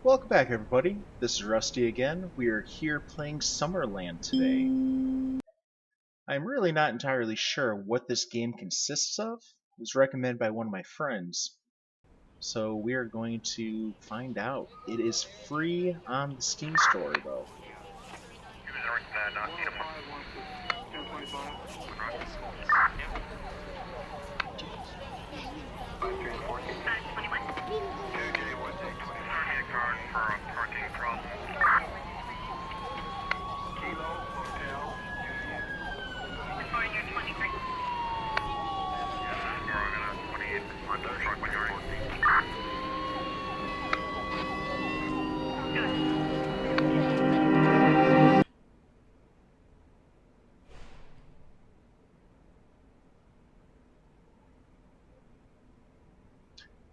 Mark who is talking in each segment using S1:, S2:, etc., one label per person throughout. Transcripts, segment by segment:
S1: Welcome back, everybody. This is Rusty again. We are here playing Summerland today. I'm really not entirely sure what this game consists of. It was recommended by one of my friends, so we are going to find out. It is free on the Steam store, though.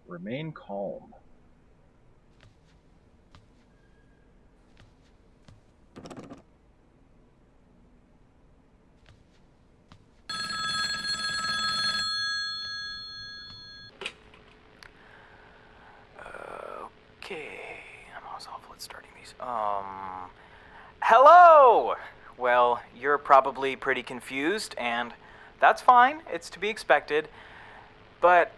S1: Remain calm.
S2: Okay, I'm always awful at starting these. Hello! Well, you're probably pretty confused, and that's fine. It's to be expected. But,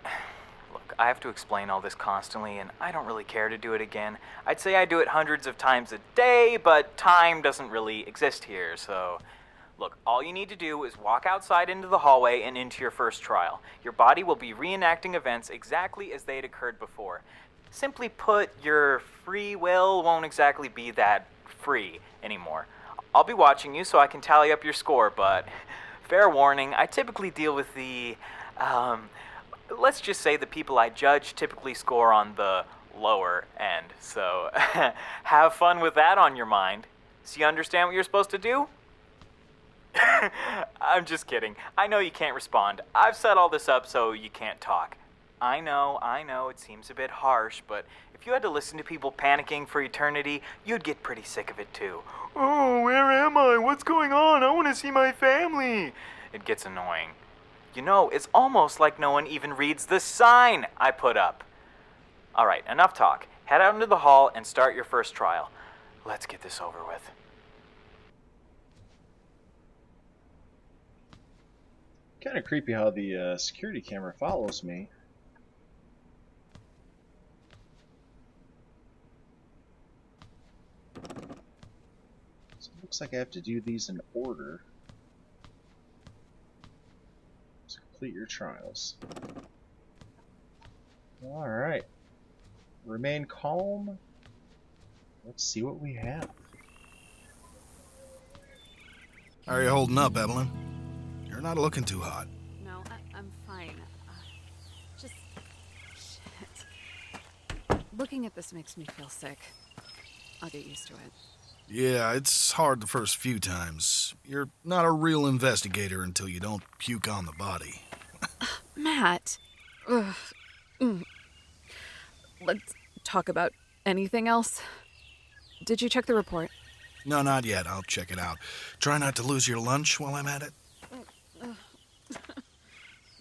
S2: look, I have to explain all this constantly, and I don't really care to do it again. I'd say I do it hundreds of times a day, but time doesn't really exist here, so... Look, all you need to do is walk outside into the hallway and into your first trial. Your body will be reenacting events exactly as they had occurred before. Simply put, your free will won't exactly be that free anymore. I'll be watching you so I can tally up your score, but fair warning, I typically deal with let's just say the people I judge typically score on the lower end, so have fun with that on your mind. So you understand what you're supposed to do? I'm just kidding. I know you can't respond. I've set all this up so you can't talk. I know, it seems a bit harsh, but if you had to listen to people panicking for eternity, you'd get pretty sick of it too. Oh, where am I? What's going on? I want to see my family. It gets annoying. You know, it's almost like no one even reads the sign I put up. Alright, enough talk. Head out into the hall and start your first trial. Let's get this over with.
S1: Kind of creepy how the security camera follows me. So it looks like I have to do these in order. So complete your trials. Alright. Remain calm. Let's see what we have.
S3: How are you holding up, Evelyn? You're not looking too hot.
S4: No, I'm fine. Just... shit. Looking at this makes me feel sick. I'll get used to it.
S3: Yeah, it's hard the first few times. You're not a real investigator until you don't puke on the body.
S4: Matt! Ugh. Let's talk about anything else. Did you check the report?
S3: No, not yet. I'll check it out. Try not to lose your lunch while I'm at it.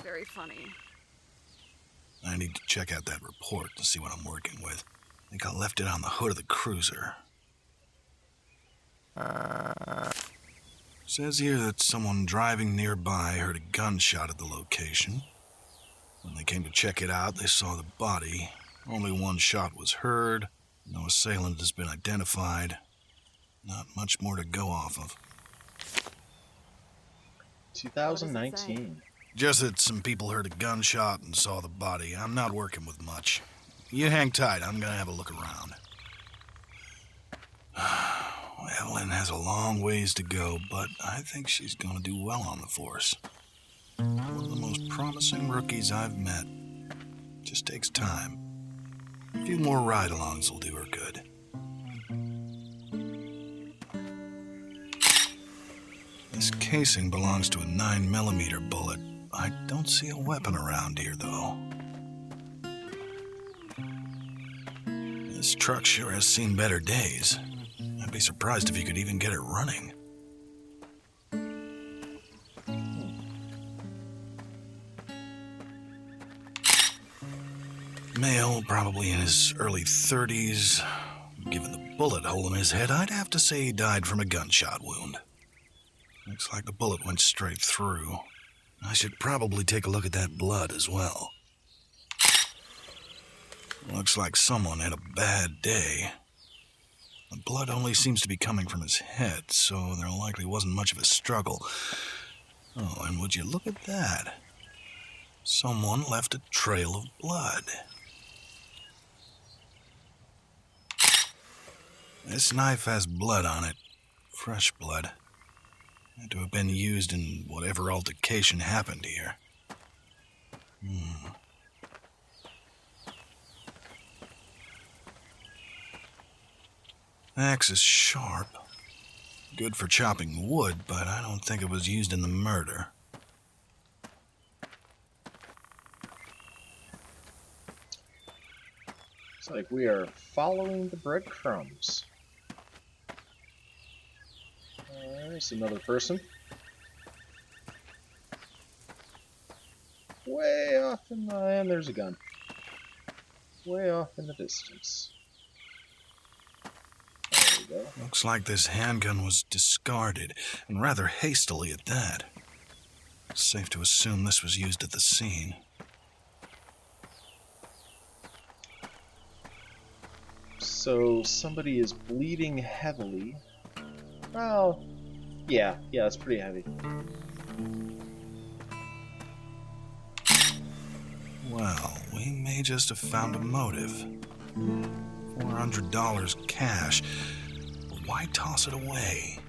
S4: Very funny.
S3: I need to check out that report to see what I'm working with. I think I left it on the hood of the cruiser. Says here that someone driving nearby heard a gunshot at the location. When they came to check it out, they saw the body. Only one shot was heard. No assailant has been identified. Not much more to go off of.
S1: 2019.
S3: Just that some people heard a gunshot and saw the body. I'm not working with much. You hang tight. I'm gonna have a look around. Evelyn has a long ways to go, but I think she's gonna do well on the force. One of the most promising rookies I've met. Just takes time. A few more ride-alongs will do her good. This casing belongs to a 9mm bullet. I don't see a weapon around here, though. This truck sure has seen better days. I'd be surprised if you could even get it running. Male, probably in his early 30s. Given the bullet hole in his head, I'd have to say he died from a gunshot wound. Looks like the bullet went straight through. I should probably take a look at that blood as well. Looks like someone had a bad day. The blood only seems to be coming from his head, so there likely wasn't much of a struggle. Oh, and would you look at that? Someone left a trail of blood. This knife has blood on it. Fresh blood. Had to have been used in whatever altercation happened here. Axe is sharp. Good for chopping wood, but I don't think it was used in the murder.
S1: Looks like we are following the breadcrumbs. There's another person. Way off in the... and there's a gun. Way off in the distance. There we go.
S3: Looks like this handgun was discarded, and rather hastily at that. Safe to assume this was used at the scene.
S1: So somebody is bleeding heavily. Well, yeah, it's pretty heavy.
S3: Well, we may just have found a motive. $400 cash. But why toss it away?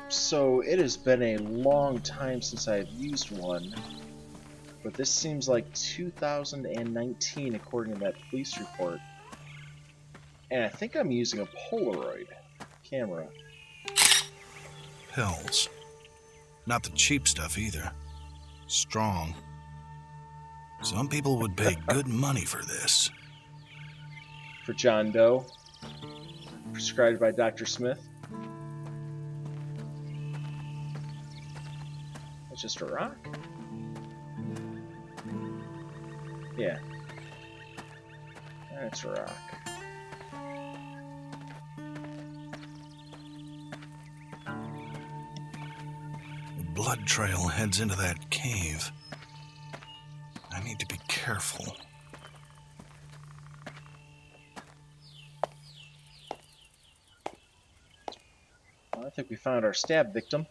S1: So it has been a long time since I've used one, but this seems like 2019 according to that police report. And I think I'm using a Polaroid camera.
S3: Pills. Not the cheap stuff either. Strong. Some people would pay good money for this.
S1: For John Doe. Prescribed by Dr. Smith. It's just a rock? Yeah. That's a rock.
S3: The blood trail heads into that cave. I need to be careful.
S1: Well, I think we found our stab victim.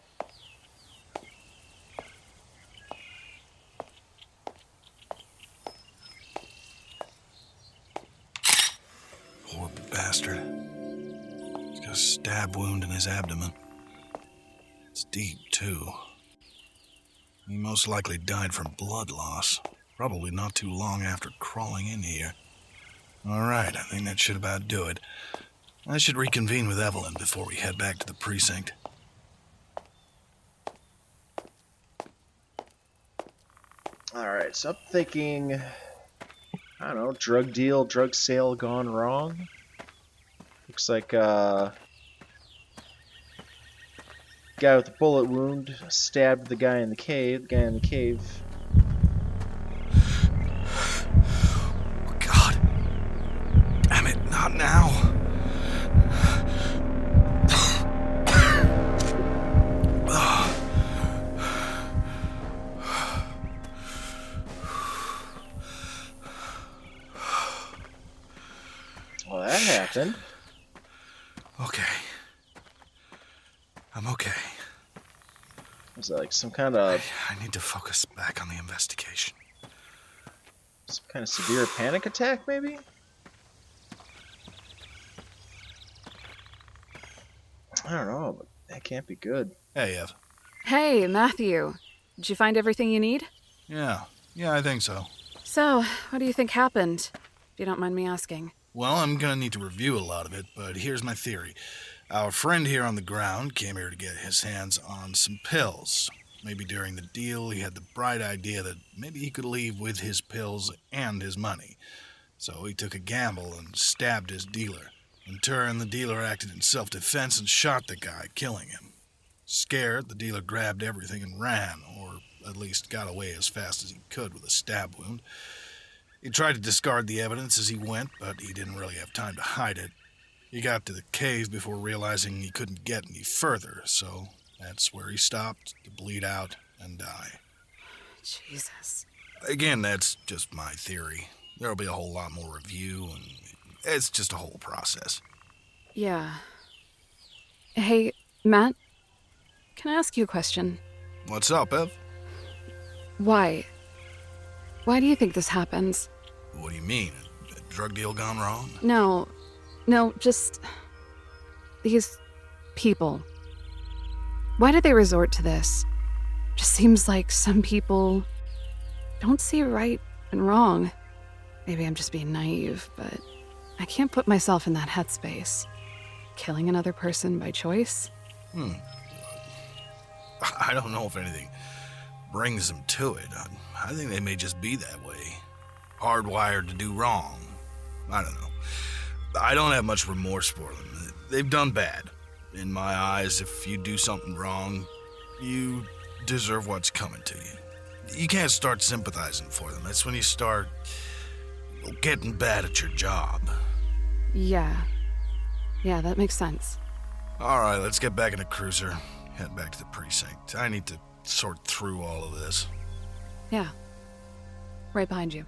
S3: Poor bastard. He's got a stab wound in his abdomen. It's deep, too. He most likely died from blood loss. Probably not too long after crawling in here. Alright, I think that should about do it. I should reconvene with Evelyn before we head back to the precinct.
S1: Alright, so I'm thinking, I don't know, drug deal, drug sale gone wrong. Looks like guy with a bullet wound stabbed the guy in the cave. The guy in the cave.
S3: Oh, God. Damn it, not now.
S1: Well, that happened.
S3: Okay. I'm okay.
S1: Was that like some kind of
S3: I need to focus back on the investigation.
S1: severe panic attack, maybe? I don't know, but that can't be good.
S3: Hey, Ev.
S4: Hey, Matthew. Did you find everything you need?
S3: Yeah, I think so.
S4: So, what do you think happened? If you don't mind me asking.
S3: Well, I'm gonna need to review a lot of it, but here's my theory. Our friend here on the ground came here to get his hands on some pills. Maybe during the deal, he had the bright idea that maybe he could leave with his pills and his money. So he took a gamble and stabbed his dealer. In turn, the dealer acted in self-defense and shot the guy, killing him. Scared, the dealer grabbed everything and ran, or at least got away as fast as he could with a stab wound. He tried to discard the evidence as he went, but he didn't really have time to hide it. He got to the cave before realizing he couldn't get any further, so that's where he stopped to bleed out and die.
S4: Jesus.
S3: Again, that's just my theory. There'll be a whole lot more review, and it's just a whole process.
S4: Yeah. Hey, Matt, can I ask you a question?
S3: What's up, Ev?
S4: Why? Why do you think this happens?
S3: What do you mean? A drug deal gone wrong?
S4: No, just these people. Why did they resort to this? Just seems like some people don't see right and wrong. Maybe I'm just being naive, but I can't put myself in that headspace. Killing another person by choice?
S3: I don't know if anything brings them to it. I think they may just be that way. Hardwired to do wrong. I don't know. I don't have much remorse for them. They've done bad. In my eyes, if you do something wrong, you deserve what's coming to you. You can't start sympathizing for them. That's when you start getting bad at your job.
S4: Yeah, that makes sense.
S3: All right, let's get back in the cruiser. Head back to the precinct. I need to sort through all of this.
S4: Yeah. Right behind you.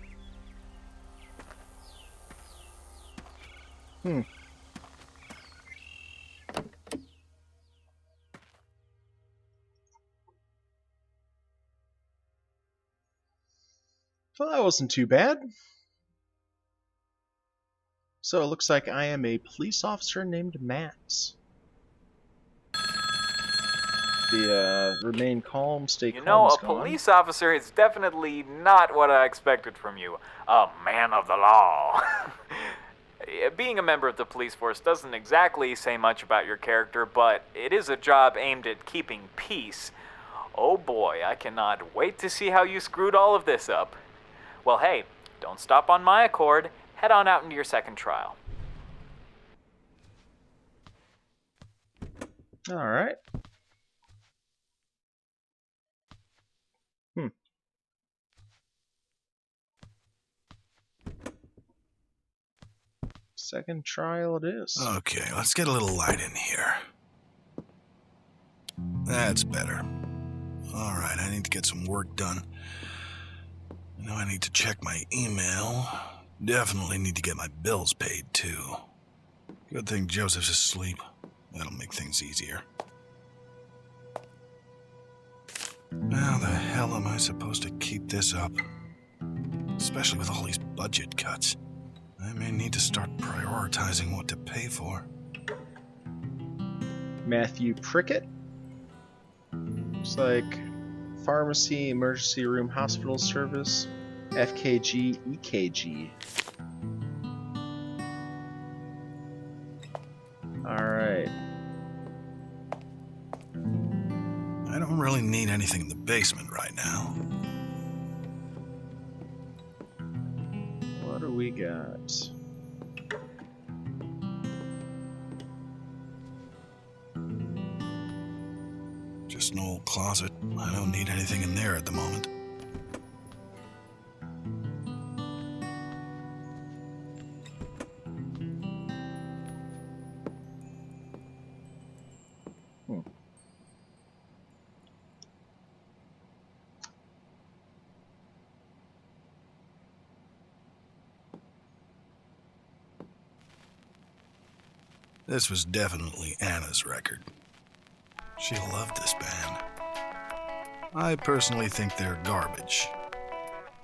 S1: Well, that wasn't too bad. So it looks like I am a police officer named Max. Remain calm, stay
S2: You
S1: calm
S2: know,
S1: is
S2: a
S1: gone.
S2: police officer is definitely not what I expected from you. A man of the law. Being a member of the police force doesn't exactly say much about your character, but it is a job aimed at keeping peace. Oh boy, I cannot wait to see how you screwed all of this up. Well, hey, don't stop on my accord. Head on out into your second trial.
S1: Alright. Second trial it is.
S3: Okay, let's get a little light in here. That's better. All right, I need to get some work done. I know I need to check my email. Definitely need to get my bills paid, too. Good thing Joseph's asleep. That'll make things easier. How the hell am I supposed to keep this up? Especially with all these budget cuts. I may need to start prioritizing what to pay for.
S1: Matthew Prickett. Looks like pharmacy, emergency room, hospital service, FKG, EKG. Alright.
S3: I don't really need anything in the basement right now.
S1: What do we got?
S3: Just an old closet. I don't need anything in there at the moment. This was definitely Anna's record. She loved this band. I personally think they're garbage.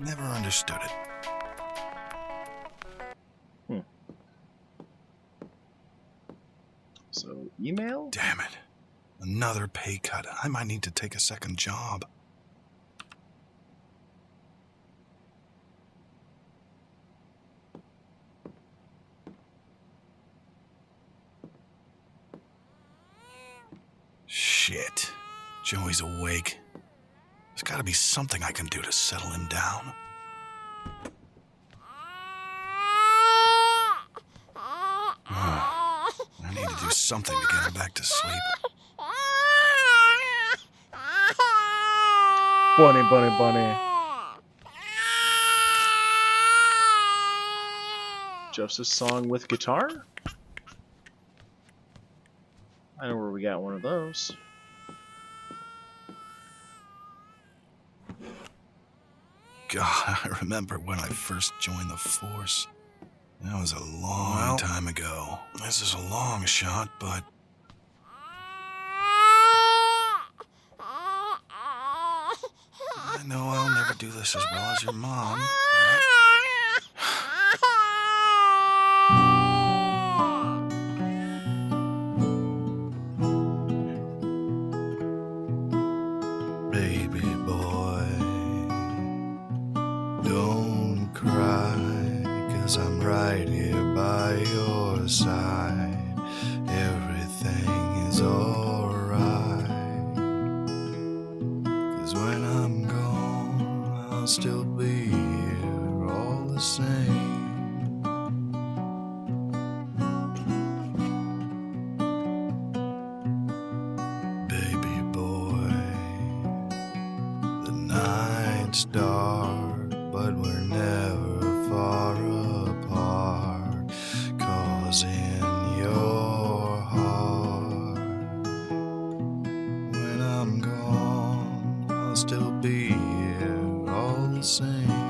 S3: Never understood it.
S1: So, email?
S3: Damn it. Another pay cut. I might need to take a second job. Shit. Joey's awake. There's gotta be something I can do to settle him down. I need to do something to get him back to sleep.
S1: Bunny. Joseph's song with guitar? I know where we got one of those.
S3: God, I remember when I first joined the force. That was a long time ago. This is a long shot, but... I know I'll never do this as well as your mom. Baby boy, don't cry, 'cause I'm right here by your side. Everything is alright. 'Cause when I'm gone, I'll still be here all the same. Baby boy, the night's dark, but we're never far apart. 'Cause in your heart, when I'm gone, I'll still be here all the same.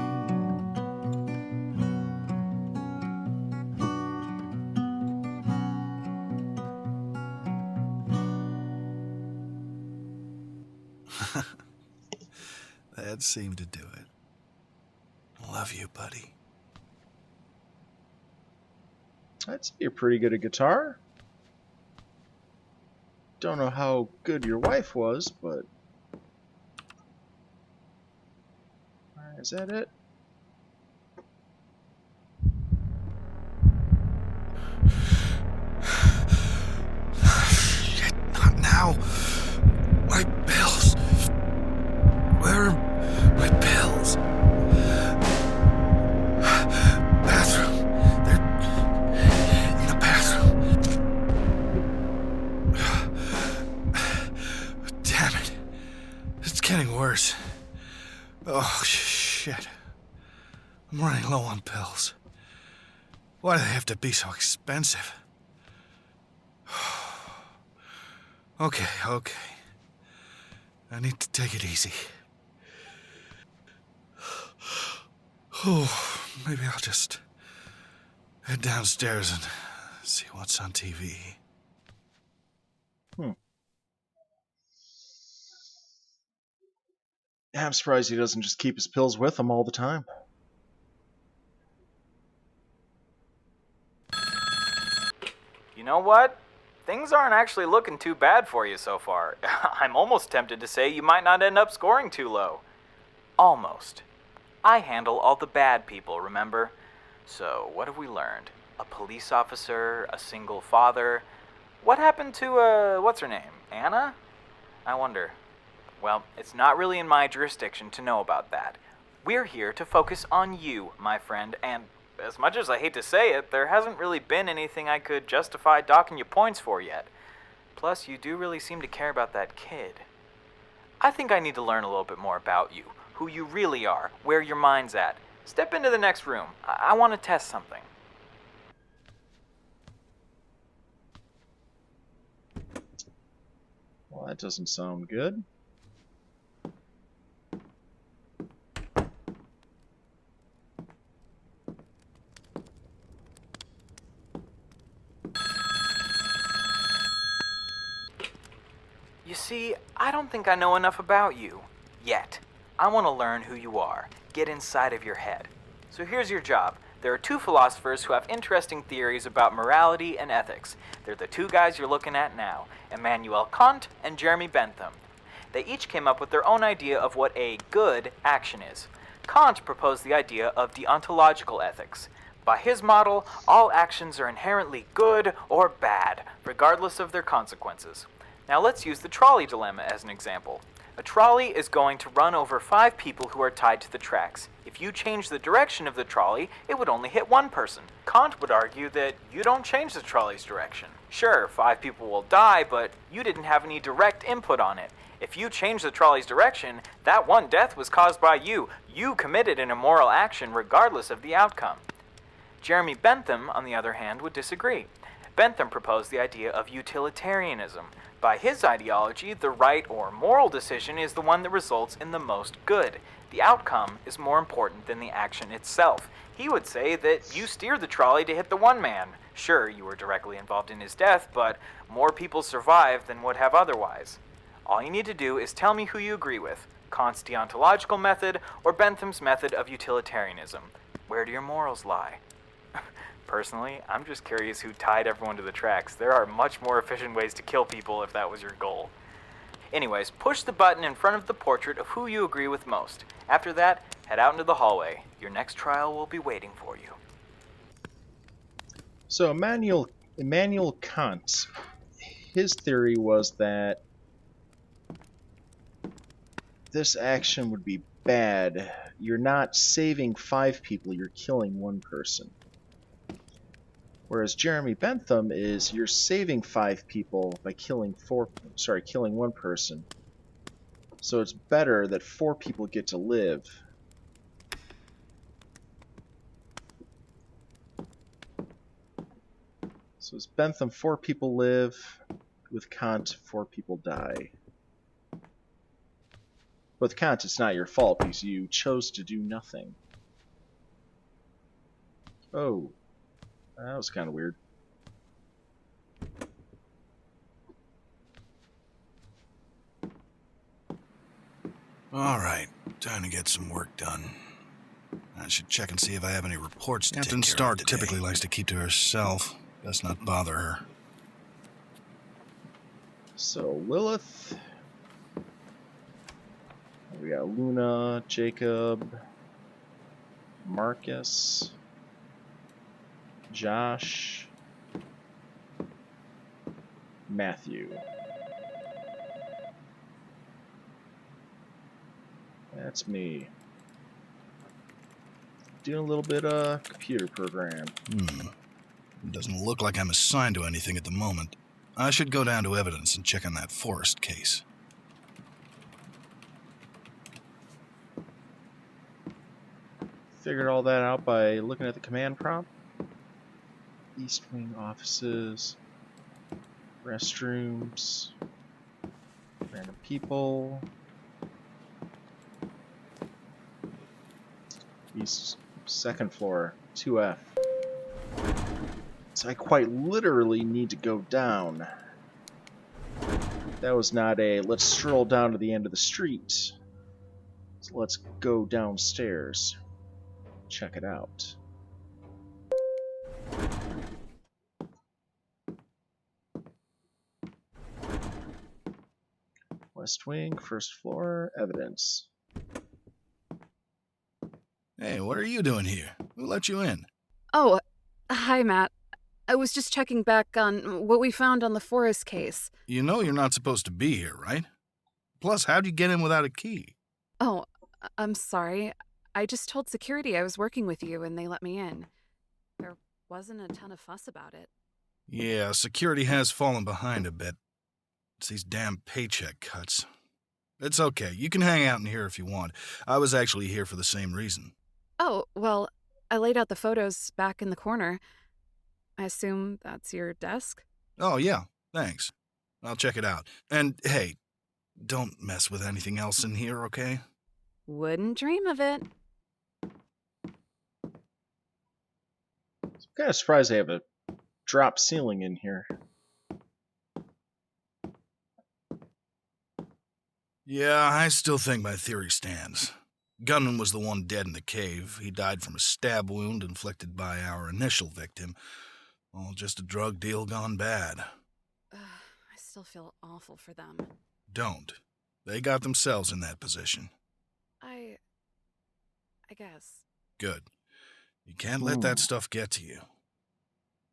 S3: That seemed to do it. Love you, buddy.
S1: I'd say you're pretty good at guitar. Don't know how good your wife was, but... Alright, is that it?
S3: Shit, not now. My pills. Where are my pills? Bathroom. They're in the bathroom. Damn it. It's getting worse. Oh, shit. I'm running low on pills. Why do they have to be so expensive? Okay. I need to take it easy. Oh, maybe I'll just head downstairs and see what's on TV.
S1: Yeah, I'm surprised he doesn't just keep his pills with him all the time.
S2: You know what? Things aren't actually looking too bad for you so far. I'm almost tempted to say you might not end up scoring too low. Almost. I handle all the bad people, remember? So, what have we learned? A police officer, a single father. What happened to, what's her name? Anna? I wonder. Well, it's not really in my jurisdiction to know about that. We're here to focus on you, my friend, and as much as I hate to say it, there hasn't really been anything I could justify docking you points for yet. Plus, you do really seem to care about that kid. I think I need to learn a little bit more about you, who you really are, where your mind's at. Step into the next room. I want to test something.
S1: Well, that doesn't sound good.
S2: You see, I don't think I know enough about you. Yet. I want to learn who you are. Get inside of your head. So here's your job. There are two philosophers who have interesting theories about morality and ethics. They're the two guys you're looking at now, Immanuel Kant and Jeremy Bentham. They each came up with their own idea of what a good action is. Kant proposed the idea of deontological ethics. By his model, all actions are inherently good or bad, regardless of their consequences. Now let's use the trolley dilemma as an example. A trolley is going to run over 5 people who are tied to the tracks. If you change the direction of the trolley, it would only hit one person. Kant would argue that you don't change the trolley's direction. Sure, 5 people will die, but you didn't have any direct input on it. If you change the trolley's direction, that one death was caused by you. You committed an immoral action regardless of the outcome. Jeremy Bentham, on the other hand, would disagree. Bentham proposed the idea of utilitarianism. By his ideology, the right or moral decision is the one that results in the most good. The outcome is more important than the action itself. He would say that you steered the trolley to hit the one man. Sure, you were directly involved in his death, but more people survived than would have otherwise. All you need to do is tell me who you agree with, Kant's deontological method or Bentham's method of utilitarianism. Where do your morals lie? Personally, I'm just curious who tied everyone to the tracks. There are much more efficient ways to kill people if that was your goal. Anyways, push the button in front of the portrait of who you agree with most. After that, head out into the hallway. Your next trial will be waiting for you.
S1: So Immanuel Kant, his theory was that this action would be bad. You're not saving 5 people, you're killing 1 person. Whereas Jeremy Bentham is you're saving 5 people by killing 1 person. So it's better that 4 people get to live. So as Bentham, 4 people live. With Kant, 4 people die. With Kant, it's not your fault because you chose to do nothing. Oh, that was kind of weird.
S3: Alright, time to get some work done. I should check and see if I have any reports to
S5: Captain
S3: take care
S5: Stark
S3: of today.
S5: typically likes to keep to herself. Best not bother her.
S1: So Lilith. We got Luna, Jacob, Marcus, Josh, Matthew. That's me. Doing a little bit of computer program.
S3: It doesn't look like I'm assigned to anything at the moment. I should go down to evidence and check on that Forrest case.
S1: Figured all that out by looking at the command prompt. East Wing offices, restrooms, random people. East 2nd floor, 2F. So I quite literally need to go down. That was not a let's stroll down to the end of the street. So let's go downstairs. Check it out. West Wing, 1st floor, evidence.
S3: Hey, what are you doing here? Who let you in?
S4: Oh, hi, Matt. I was just checking back on what we found on the Forrest case.
S3: You know you're not supposed to be here, right? Plus, how'd you get in without a key?
S4: Oh, I'm sorry. I just told security I was working with you and they let me in. There wasn't a ton of fuss about it.
S3: Yeah, security has fallen behind a bit. It's these damn paycheck cuts. It's okay. You can hang out in here if you want. I was actually here for the same reason.
S4: Oh, well, I laid out the photos back in the corner. I assume that's your desk?
S3: Oh, yeah. Thanks. I'll check it out. And, hey, don't mess with anything else in here, okay?
S4: Wouldn't dream of it.
S1: I'm kind of surprised they have a drop ceiling in here.
S3: Yeah, I still think my theory stands. Gunman was the one dead in the cave. He died from a stab wound inflicted by our initial victim. All just a drug deal gone bad.
S4: I still feel awful for them.
S3: Don't. They got themselves in that position.
S4: I guess.
S3: Good. You can't let that stuff get to you.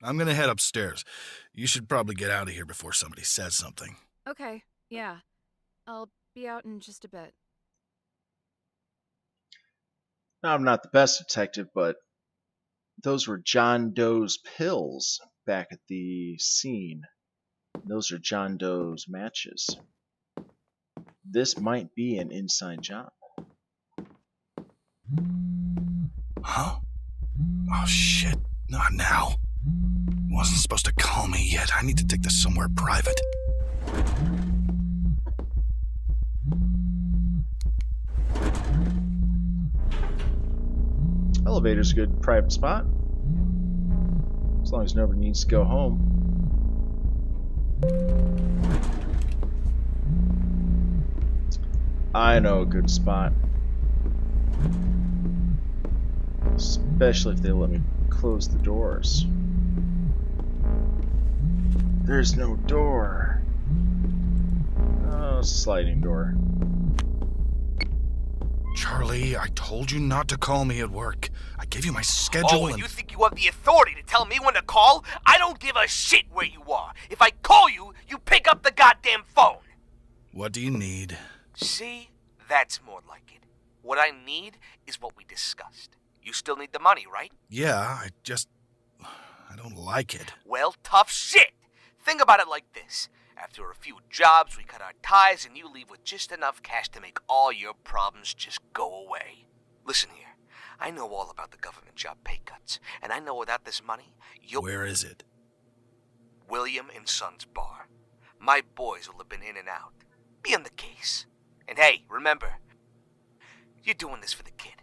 S3: I'm gonna head upstairs. You should probably get out of here before somebody says something.
S4: Okay, yeah. I'll be out in just a bit.
S1: Now, I'm not the best detective, but those were John Doe's pills back at the scene. Those are John Doe's matches. This might be an inside job.
S3: Huh? Oh, shit. Not now. Wasn't supposed to call me yet. I need to take this somewhere private.
S1: Elevator's a good private spot. As long as nobody needs to go home. I know a good spot. Especially if they let me close the doors. There's no door. Oh, sliding door.
S3: Charlie, I told you not to call me at work. I gave you my schedule
S6: Oh, and you think you have the authority to tell me when to call? I don't give a shit where you are. If I call you, you pick up the goddamn phone.
S3: What do you need?
S6: See? That's more like it. What I need is what we discussed. You still need the money, right?
S3: Yeah, I don't like it.
S6: Well, tough shit. Think about it like this. After a few jobs, we cut our ties and you leave with just enough cash to make all your problems just go away. Listen here. I know all about the government job pay cuts, and I know without this money, you'll...
S3: Where is it?
S6: William and Son's bar. My boys will have been in and out. Be on the case. And hey, remember, you're doing this for the kid.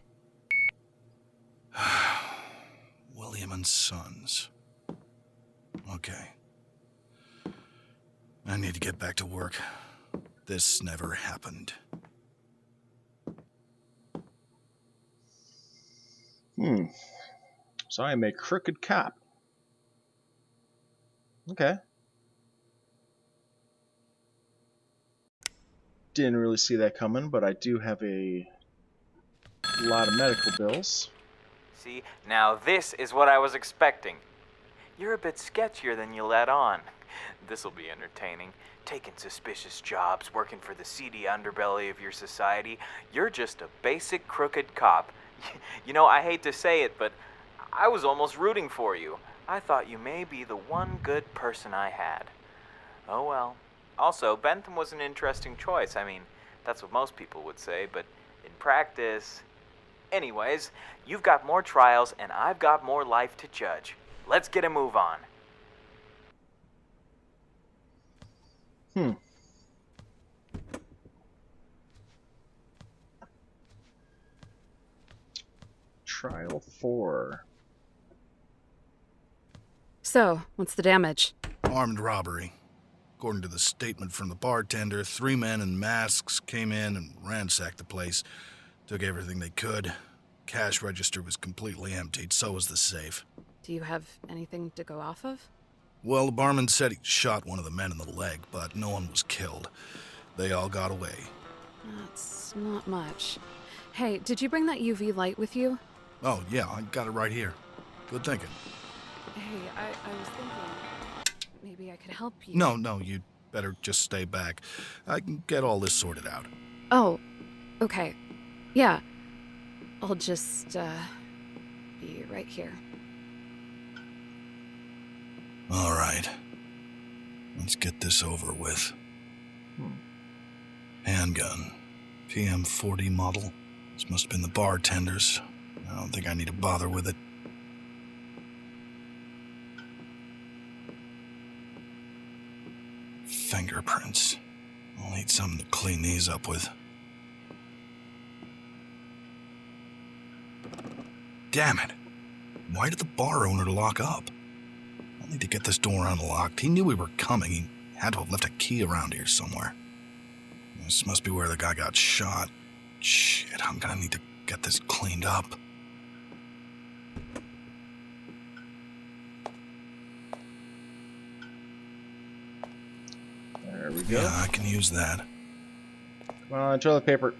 S3: William and Sons. Okay. I need to get back to work. This never happened.
S1: So I am a crooked cop. Okay. Didn't really see that coming, but I do have a lot of medical bills.
S2: See, now this is what I was expecting. You're a bit sketchier than you let on. This'll be entertaining. Taking suspicious jobs, working for the seedy underbelly of your society. You're just a basic crooked cop. You know, I hate to say it, but I was almost rooting for you. I thought you may be the one good person I had. Oh well. Also, Bentham was an interesting choice. I mean, that's what most people would say, but in practice... Anyways, you've got more trials and I've got more life to judge. Let's get a move on.
S1: Trial 4.
S4: So, what's the damage?
S3: Armed robbery. According to the statement from the bartender, 3 men in masks came in and ransacked the place. Took everything they could. Cash register was completely emptied, so was the safe.
S4: Do you have anything to go off of?
S3: Well, the barman said he shot one of the men in the leg, but no one was killed. They all got away.
S4: That's not much. Hey, did you bring that UV light with you?
S3: Oh, yeah, I got it right here. Good thinking.
S4: Hey, I was thinking maybe I could help you.
S3: No, you'd better just stay back. I can get all this sorted out.
S4: Oh, okay. Yeah. I'll just, be right here.
S3: All right. Let's get this over with. Handgun. PM40 model. This must have been the bartender's. I don't think I need to bother with it. Fingerprints. I'll need something to clean these up with. Damn it. Why did the bar owner lock up? I'll need to get this door unlocked. He knew we were coming. He had to have left a key around here somewhere. This must be where the guy got shot. Shit, I'm gonna need to get this cleaned up.
S1: There we go.
S3: Yeah, I can use that.
S1: Come on, toilet paper.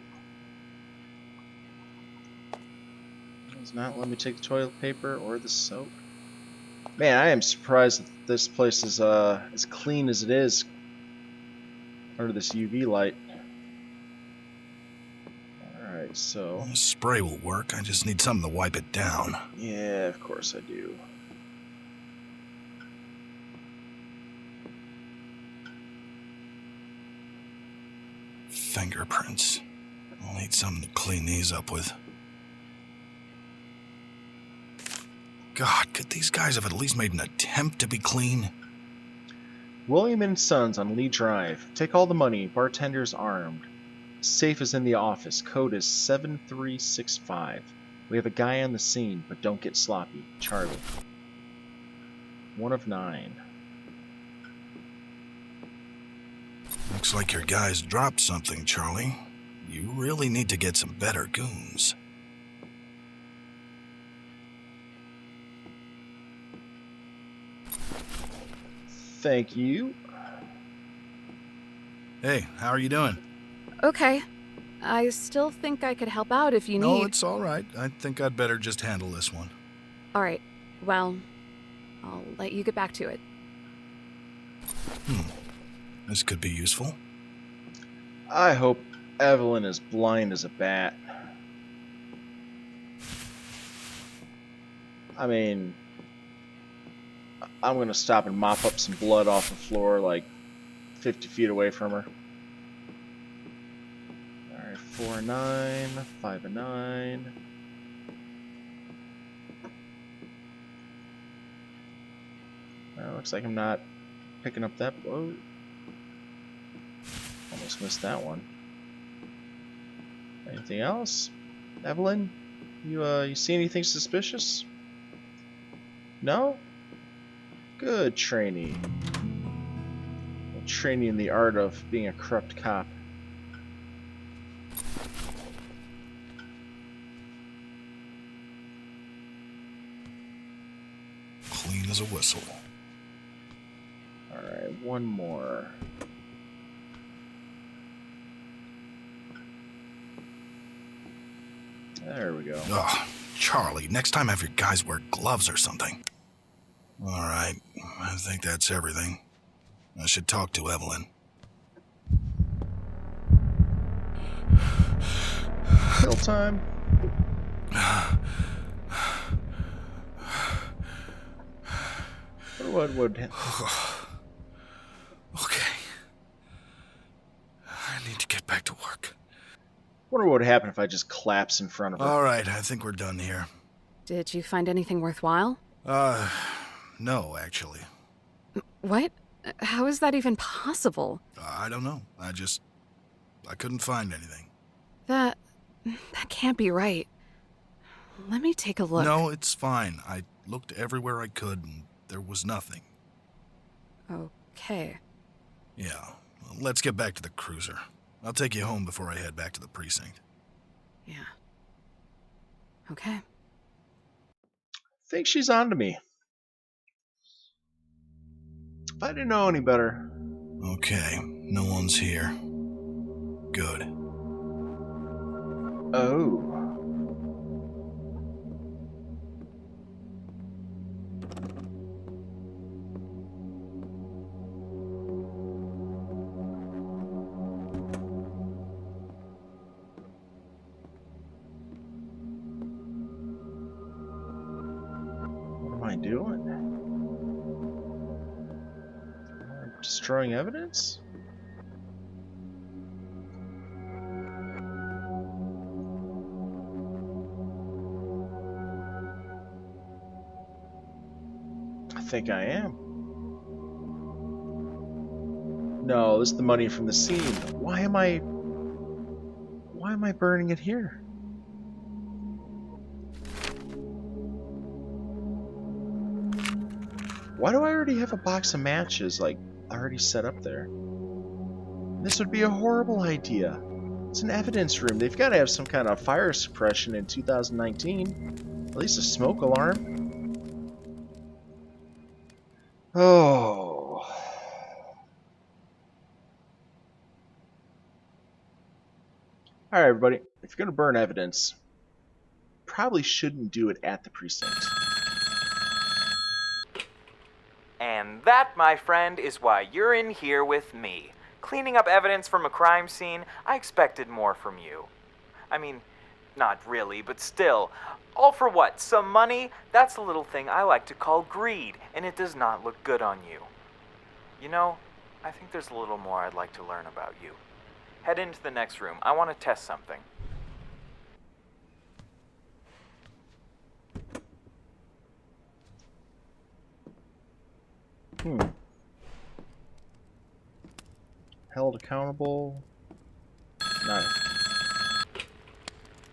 S1: Does not let me take the toilet paper or the soap. Man, I am surprised that this place is as clean as it is under this UV light. Alright, so...
S3: The spray will work. I just need something to wipe it down.
S1: Yeah, of course I do.
S3: Fingerprints. I'll need something to clean these up with. God, could these guys have at least made an attempt to be clean?
S1: William and Sons on Lee Drive. Take all the money. Bartender's armed. Safe is in the office. Code is 7365. We have a guy on the scene, but don't get sloppy. Charlie. 1 of 9.
S3: Looks like your guys dropped something, Charlie. You really need to get some better goons.
S1: Thank you.
S3: Hey, how are you doing?
S4: Okay. I still think I could help out if you need.
S3: No, it's all right. I think I'd better just handle this one.
S4: All right. Well, I'll let you get back to it.
S3: This could be useful.
S1: I hope Evelyn is blind as a bat. I mean, I'm gonna stop and mop up some blood off the floor like 50 feet away from her. Alright, 4 of 9, 5 of 9. Looks like I'm not picking up that blow. Almost missed that one. Anything else? Evelyn? You see anything suspicious? No? Good trainee. We'll train you in the art of being a corrupt cop.
S3: Clean as a whistle.
S1: Alright, one more. There we go.
S3: Ugh, Charlie, next time have your guys wear gloves or something. Alright, I think that's everything. I should talk to Evelyn.
S1: Still time. What would...
S3: Okay. I need to get back to work.
S1: Wonder what would happen if I just collapse in front of her.
S3: Alright, I think we're done here.
S4: Did you find anything worthwhile?
S3: No, actually.
S4: What? How is that even possible?
S3: I don't know. I couldn't find anything.
S4: That can't be right. Let me take a look.
S3: No, it's fine. I looked everywhere I could and there was nothing.
S4: Okay.
S3: Yeah, well, let's get back to the cruiser. I'll take you home before I head back to the precinct.
S4: Yeah. Okay.
S1: Think she's on to me. If I didn't know any better.
S3: Okay, no one's here. Good.
S1: Oh. What am I doing? Destroying evidence? I think I am. No, this is the money from the scene. Why am I burning it here? Why do I already have a box of matches, like, already set up there? This would be a horrible idea. It's an evidence room. They've got to have some kind of fire suppression in 2019. At least a smoke alarm. Oh. Alright, everybody. If you're going to burn evidence, probably shouldn't do it at the precinct.
S2: And that, my friend, is why you're in here with me. Cleaning up evidence from a crime scene, I expected more from you. I mean, not really, but still. All for what? Some money? That's a little thing I like to call greed, and it does not look good on you. You know, I think there's a little more I'd like to learn about you. Head into the next room. I want to test something.
S1: Held accountable? Not.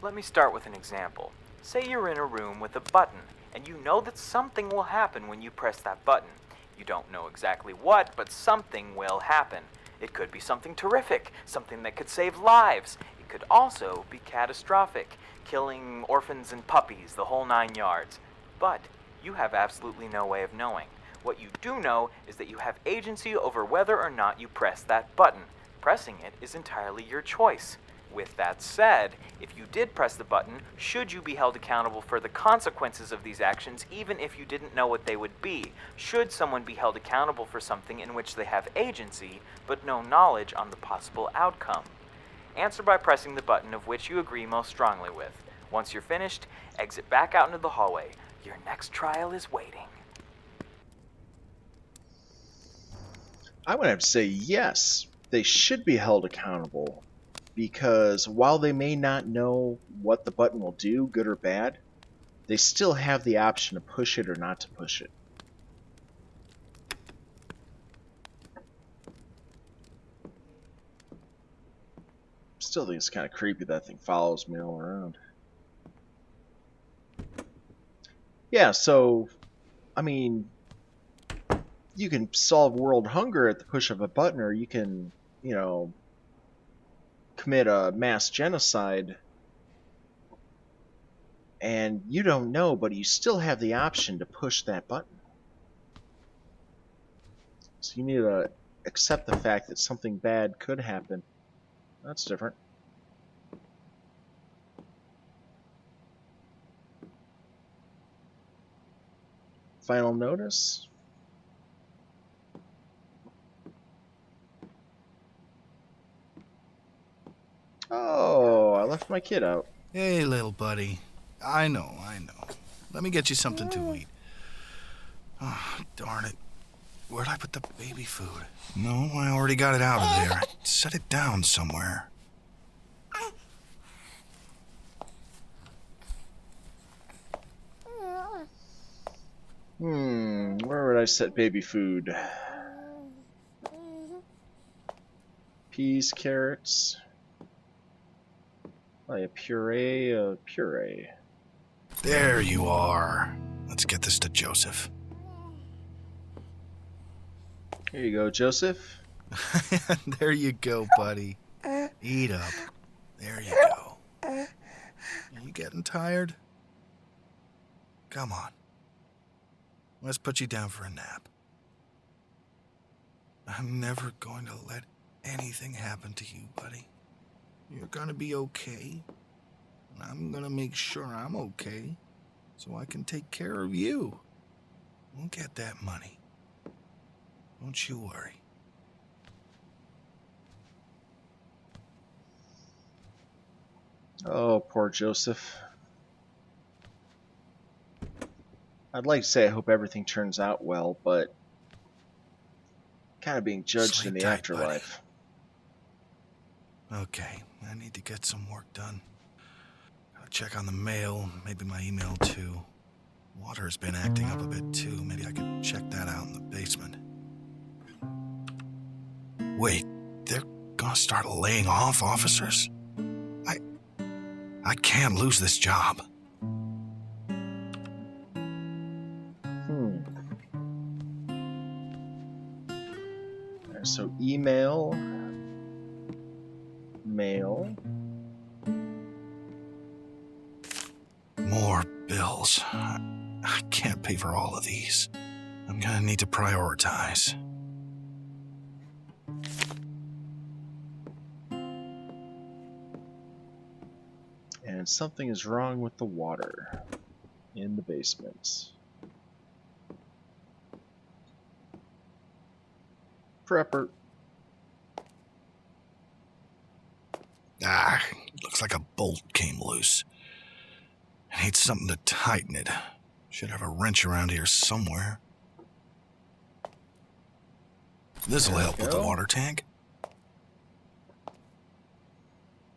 S2: Let me start with an example. Say you're in a room with a button, and you know that something will happen when you press that button. You don't know exactly what, but something will happen. It could be something terrific, something that could save lives. It could also be catastrophic, killing orphans and puppies, the whole 9 yards. But you have absolutely no way of knowing. What you do know is that you have agency over whether or not you press that button. Pressing it is entirely your choice. With that said, if you did press the button, should you be held accountable for the consequences of these actions even if you didn't know what they would be? Should someone be held accountable for something in which they have agency, but no knowledge on the possible outcome? Answer by pressing the button of which you agree most strongly with. Once you're finished, exit back out into the hallway. Your next trial is waiting.
S1: I would have to say yes. They should be held accountable. Because while they may not know what the button will do, good or bad, they still have the option to push it or not to push it. Still think it's kind of creepy that thing follows me all around. Yeah, so, I mean, you can solve world hunger at the push of a button, or you can, commit a mass genocide, and you don't know, but you still have the option to push that button. So you need to accept the fact that something bad could happen. That's different. Final notice. Oh, I left my kid out.
S3: Hey, little buddy. I know. Let me get you something to eat. Oh, darn it. Where'd I put the baby food? No, I already got it out of there. Set it down somewhere.
S1: Where would I set baby food? Peas, carrots. A puree.
S3: There you are. Let's get this to Joseph.
S1: Here you go, Joseph.
S3: There you go, buddy. Eat up. There you go. Are you getting tired? Come on. Let's put you down for a nap. I'm never going to let anything happen to you, buddy. You're gonna be okay. And I'm gonna make sure I'm okay, so I can take care of you. We'll get that money. Don't you worry.
S1: Oh, poor Joseph. I'd like to say I hope everything turns out well, but kind of being judged
S3: Sleep
S1: in the
S3: tight,
S1: afterlife.
S3: Okay, I need to get some work done. Gotta check on the mail, maybe my email too. Water's been acting up a bit too. Maybe I could check that out in the basement. Wait, they're gonna start laying off officers? I can't lose this job.
S1: So email, mail.
S3: More bills. I can't pay for all of these. I'm gonna need to prioritize.
S1: And something is wrong with the water in the basement. Prepper.
S3: Looks like a bolt came loose. I need something to tighten it. Should have a wrench around here somewhere. This'll help with the water tank.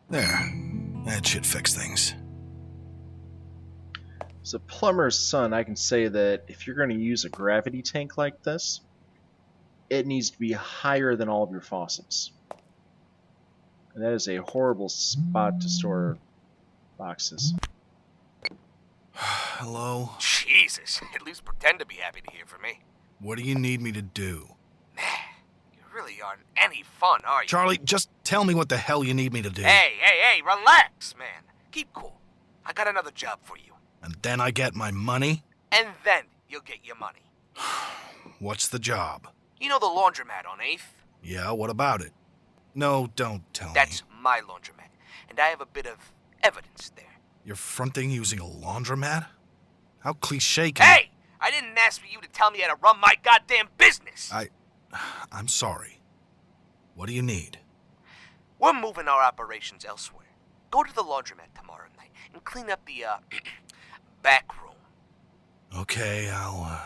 S3: There. That should fix things.
S1: As a plumber's son, I can say that if you're going to use a gravity tank like this, it needs to be higher than all of your faucets. And that is a horrible spot to store boxes.
S3: Hello?
S6: Jesus, at least pretend to be happy to hear from me.
S3: What do you need me to do?
S6: Man, you really aren't any fun, are you?
S3: Charlie, just tell me what the hell you need me to do.
S6: Hey, relax, man. Keep cool. I got another job for you.
S3: And then I get my money?
S6: And then you'll get your money.
S3: What's the job?
S6: You know the laundromat on 8th?
S3: Yeah, what about it? No, don't tell me.
S6: That's my laundromat, and I have a bit of evidence there.
S3: You're fronting using a laundromat? How cliché can
S6: Hey! I didn't ask for you to tell me how to run my goddamn business!
S3: I'm sorry. What do you need?
S6: We're moving our operations elsewhere. Go to the laundromat tomorrow night and clean up the, back room.
S3: Okay, I'll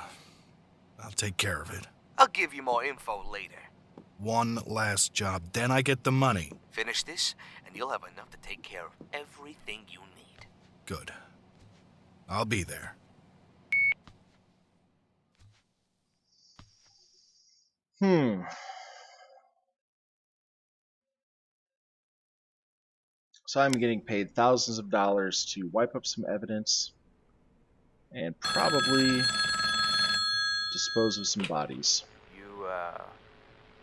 S3: take care of it.
S6: I'll give you more info later.
S3: One last job, then I get the money.
S6: Finish this, and you'll have enough to take care of everything you need.
S3: Good. I'll be there.
S1: So I'm getting paid thousands of dollars to wipe up some evidence and probably dispose of some bodies.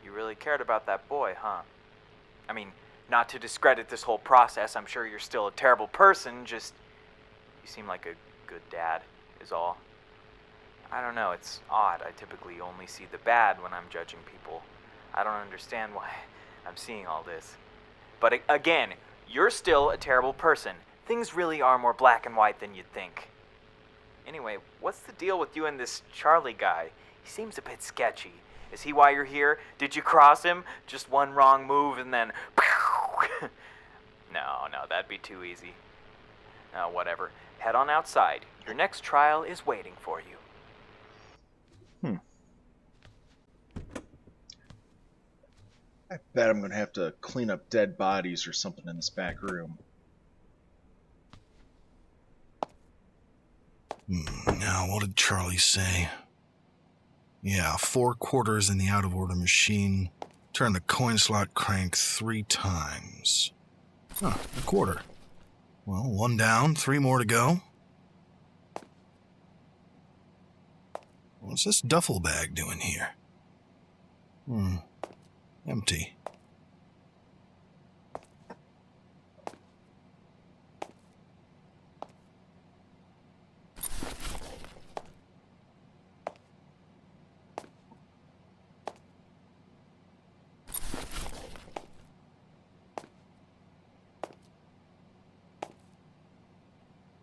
S2: You really cared about that boy, huh? I mean, not to discredit this whole process, I'm sure you're still a terrible person, just you seem like a good dad, is all. I don't know, it's odd. I typically only see the bad when I'm judging people. I don't understand why I'm seeing all this. But again, you're still a terrible person. Things really are more black and white than you'd think. Anyway, what's the deal with you and this Charlie guy? He seems a bit sketchy. Is he why you're here? Did you cross him? Just one wrong move and then... No, that'd be too easy. Whatever. Head on outside. Your next trial is waiting for you.
S1: I bet I'm going to have to clean up dead bodies or something in this back room.
S3: Now, what did Charlie say? Yeah, 4 quarters in the out-of-order machine. Turn the coin slot crank 3 times. Huh, a quarter. Well, 1 down, 3 more to go. What's this duffel bag doing here? Empty.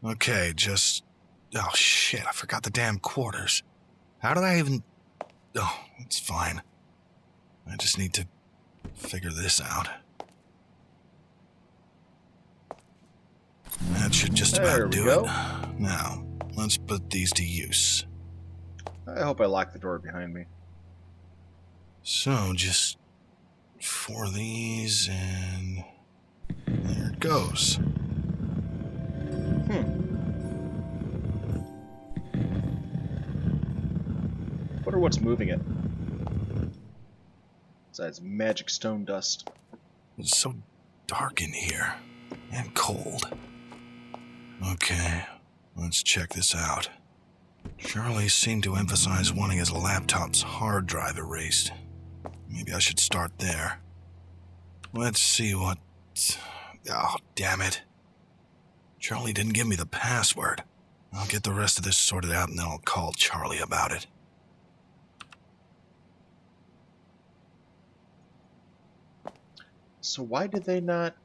S3: Okay, just... Oh, shit, I forgot the damn quarters. How did I even... Oh, it's fine. I just need to figure this out. That should just
S1: There
S3: about
S1: we
S3: do
S1: go.
S3: it. Now, let's put these to use.
S1: I hope I locked the door behind me.
S3: So, just 4 of these, and there it goes.
S1: Wonder what's moving it. Besides magic stone dust.
S3: It's so dark in here, and cold. Okay, let's check this out. Charlie seemed to emphasize wanting his laptop's hard drive erased. Maybe I should start there. Let's see what... Oh, damn it. Charlie didn't give me the password. I'll get the rest of this sorted out and then I'll call Charlie about it.
S1: So why did they not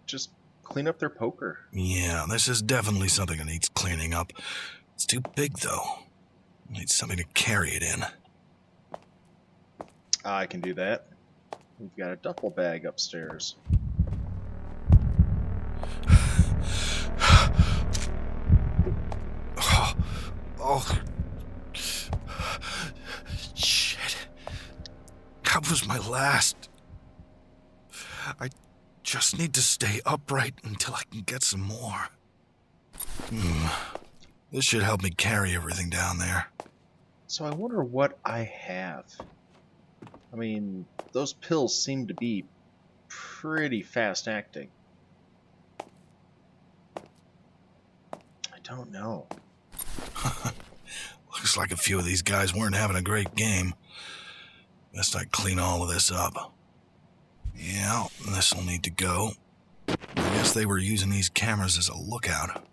S1: just clean up their poker?
S3: Yeah, this is definitely something that needs cleaning up. It's too big, though. I need something to carry it in.
S1: I can do that. We've got a duffel bag upstairs.
S3: Oh. Shit. That was my last. I just need to stay upright until I can get some more. This should help me carry everything down there.
S1: So I wonder what I have. I mean, those pills seem to be pretty fast acting. I don't know.
S3: Looks like a few of these guys weren't having a great game. Best I clean all of this up. Yeah, this'll need to go. I guess they were using these cameras as a lookout.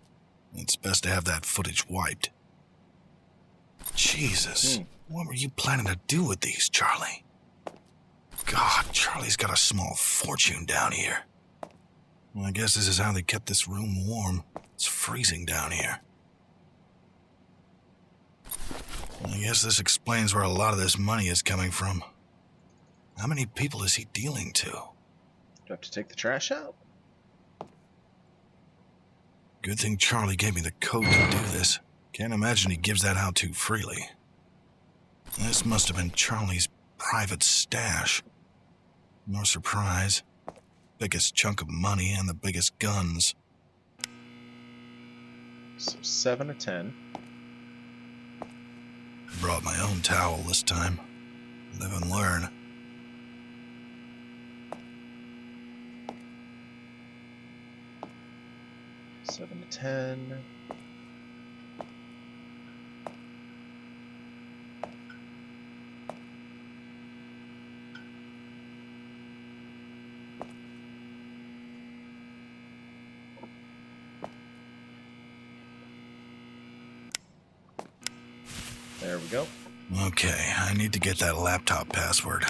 S3: It's best to have that footage wiped. Jesus, what were you planning to do with these, Charlie? God, Charlie's got a small fortune down here. Well, I guess this is how they kept this room warm. It's freezing down here. I guess this explains where a lot of this money is coming from. How many people is he dealing to?
S1: Do I have to take the trash out?
S3: Good thing Charlie gave me the code to do this. Can't imagine he gives that out too freely. This must have been Charlie's private stash. No surprise. Biggest chunk of money and the biggest guns.
S1: So 7 of 10.
S3: Brought my own towel this time. Live and learn.
S1: Seven to 10. There we go.
S3: Okay, I need to get that laptop password.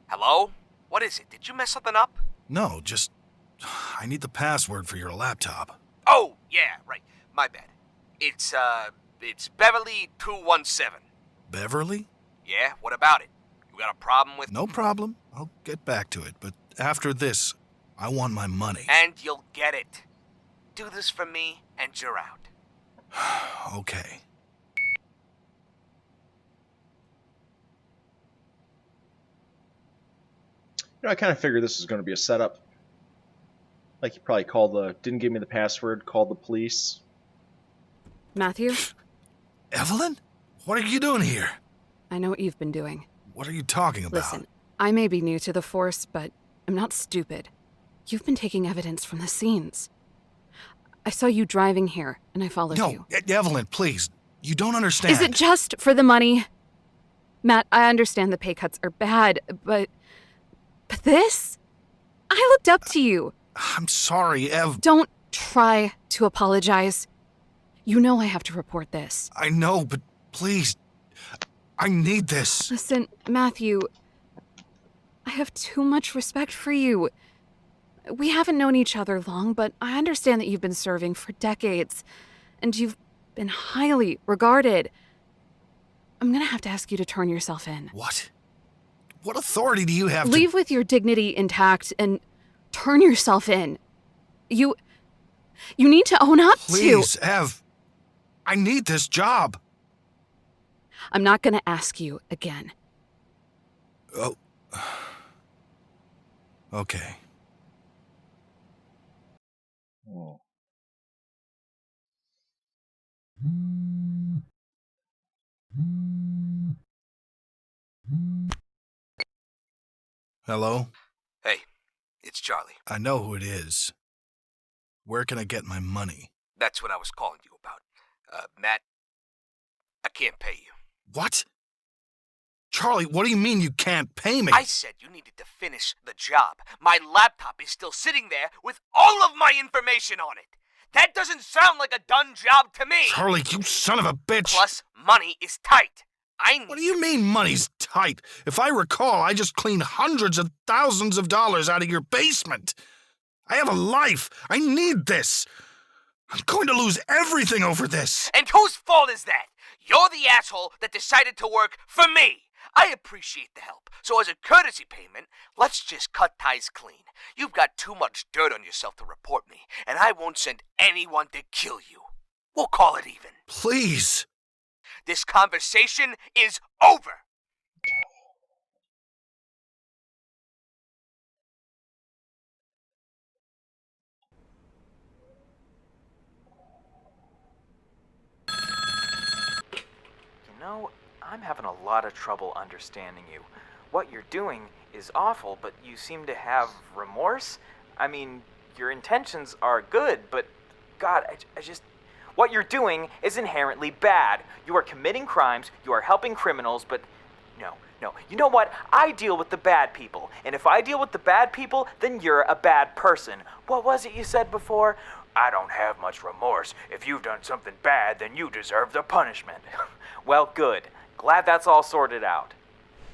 S6: Hello? What is it? Did you mess something up?
S3: No, just... I need the password for your laptop.
S6: Oh, yeah, right. My bad. It's Beverly 217.
S3: Beverly?
S6: Yeah, what about it? You got a problem with...
S3: No problem. I'll get back to it, but after this, I want my money.
S6: And you'll get it. Do this for me, and you're out.
S3: Okay.
S1: You know, I kind of figured this was going to be a setup. Like, you probably didn't give me the password, called the police.
S4: Matthew,
S3: Evelyn? What are you doing here?
S4: I know what you've been doing.
S3: What are you talking about?
S4: Listen, I may be new to the Force, but I'm not stupid. You've been taking evidence from the scenes. I saw you driving here, and I followed you.
S3: No, Evelyn, please. You don't understand.
S4: Is it just for the money? Matt, I understand the pay cuts are bad, but this? I looked up to you.
S3: I'm sorry, Ev.
S4: Don't try to apologize. You know I have to report this.
S3: I know, but please. I need this.
S4: Listen, Matthew, I have too much respect for you. We haven't known each other long, but I understand that you've been serving for decades, and you've been highly regarded. I'm gonna have to ask you to turn yourself in.
S3: What? What authority do you have to...
S4: Leave with your dignity intact and turn yourself in. You need to own up to...
S3: Please, Ev. I need this job.
S4: I'm not gonna ask you again.
S3: Oh. Okay.
S1: Oh.
S3: Hello?
S6: Hey, it's Charlie.
S3: I know who it is. Where can I get my money?
S6: That's what I was calling you about. Matt, I can't pay you.
S3: What? Charlie, what do you mean you can't pay me?
S6: I said you needed to finish the job. My laptop is still sitting there with all of my information on it. That doesn't sound like a done job to me.
S3: Charlie, you son of a bitch!
S6: Plus, money is tight.
S3: What do you mean money's tight? If I recall, I just cleaned hundreds of thousands of dollars out of your basement. I have a life. I need this. I'm going to lose everything over this.
S6: And whose fault is that? You're the asshole that decided to work for me. I appreciate the help, so as a courtesy payment, let's just cut ties clean. You've got too much dirt on yourself to report me, and I won't send anyone to kill you. We'll call it even.
S3: Please.
S6: This conversation is over.
S2: I'm having a lot of trouble understanding you. What you're doing is awful, but you seem to have remorse? I mean, your intentions are good, but God, I just. What you're doing is inherently bad. You are committing crimes, you are helping criminals, but no, no. You know what? I deal with the bad people, and if I deal with the bad people, then you're a bad person. What was it you said before? I don't have much remorse. If you've done something bad, then you deserve the punishment. Well, good. Glad that's all sorted out.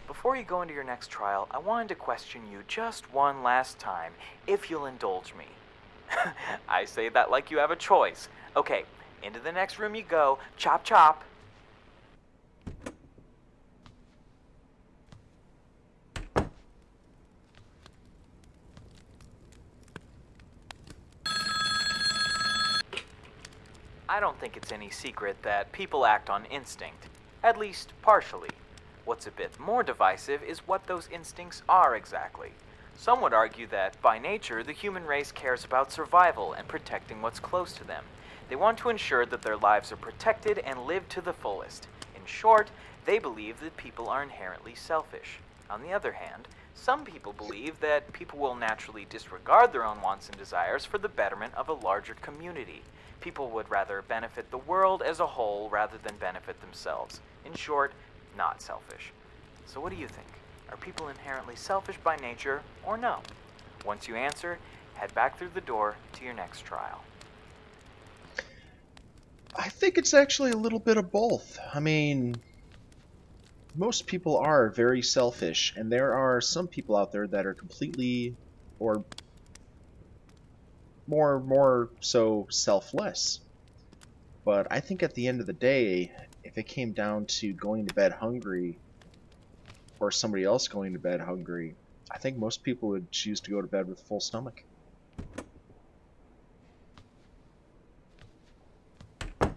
S2: Before you go into your next trial, I wanted to question you just one last time, if you'll indulge me. I say that like you have a choice. Okay, into the next room you go. Chop, chop. I don't think it's any secret that people act on instinct, at least partially. What's a bit more divisive is what those instincts are exactly. Some would argue that, by nature, the human race cares about survival and protecting what's close to them. They want to ensure that their lives are protected and lived to the fullest. In short, they believe that people are inherently selfish. On the other hand, some people believe that people will naturally disregard their own wants and desires for the betterment of a larger community. People would rather benefit the world as a whole rather than benefit themselves. In short, not selfish. So what do you think? Are people inherently selfish by nature, or no? Once you answer, head back through the door to your next trial.
S1: I think it's actually a little bit of both. I mean, most people are very selfish, and there are some people out there that are completely, or more so, selfless. But I think at the end of the day, if it came down to going to bed hungry, or somebody else going to bed hungry, I think most people would choose to go to bed with a full stomach. So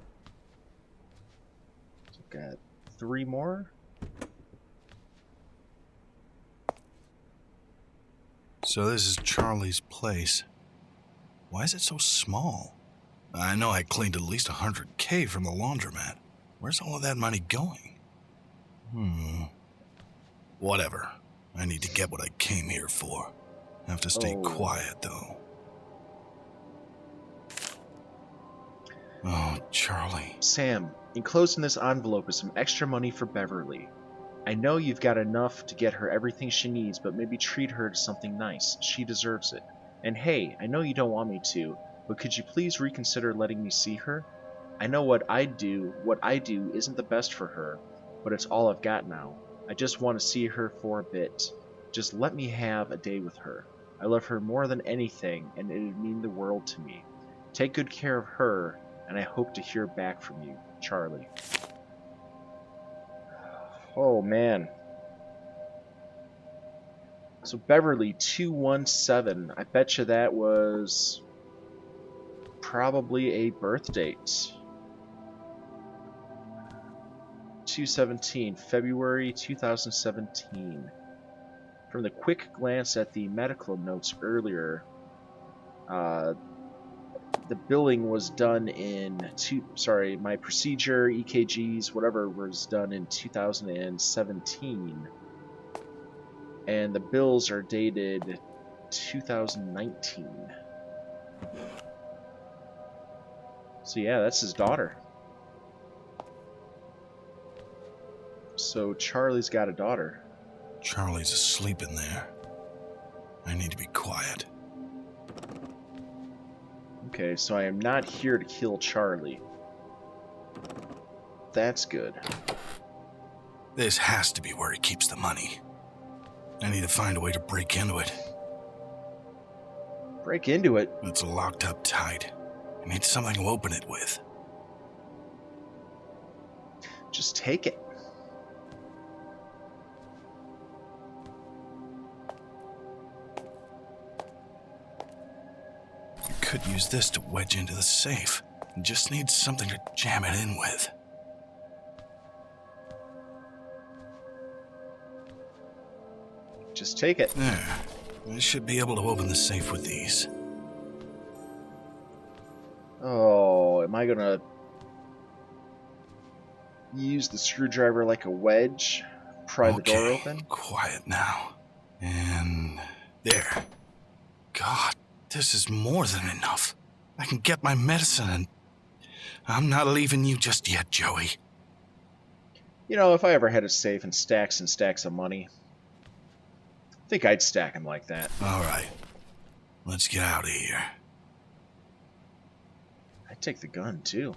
S1: got 3 more.
S3: So this is Charlie's place. Why is it so small? I know I cleaned at least $100K from the laundromat. Where's all of that money going? Whatever. I need to get what I came here for. Have to stay quiet, though. Oh, Charlie.
S1: Sam, enclosed in this envelope is some extra money for Beverly. I know you've got enough to get her everything she needs, but maybe treat her to something nice. She deserves it. And hey, I know you don't want me to, but could you please reconsider letting me see her? I know what I do isn't the best for her, but it's all I've got now. I just want to see her for a bit. Just let me have a day with her. I love her more than anything, and it would mean the world to me. Take good care of her, and I hope to hear back from you, Charlie. Oh, man. So Beverly 217. I bet you that was probably a birth date. 217, February 2017. From the quick glance at the medical notes earlier, the billing was done in my procedure, EKGs, whatever, was done in 2017. And the bills are dated 2019. So yeah, that's his daughter. So Charlie's got a daughter.
S3: Charlie's asleep in there. I need to be quiet.
S1: Okay, so I am not here to kill Charlie. That's good.
S3: This has to be where he keeps the money. I need to find a way to break into it.
S1: Break into it?
S3: It's locked up tight. I need something to open it with.
S1: Just take it.
S3: I could use this to wedge into the safe. I just need something to jam it in with.
S1: Just take it.
S3: There. I should be able to open the safe with these.
S1: Oh, am I gonna... use the screwdriver like a wedge, pry the door
S3: Okay,
S1: open.
S3: quiet now. And there. God, this is more than enough. I can get my medicine and I'm not leaving you just yet, Joey.
S1: You know, if I ever had a safe and stacks of money, I think I'd stack them like that.
S3: All right, let's get out of here.
S1: I'd take the gun, too.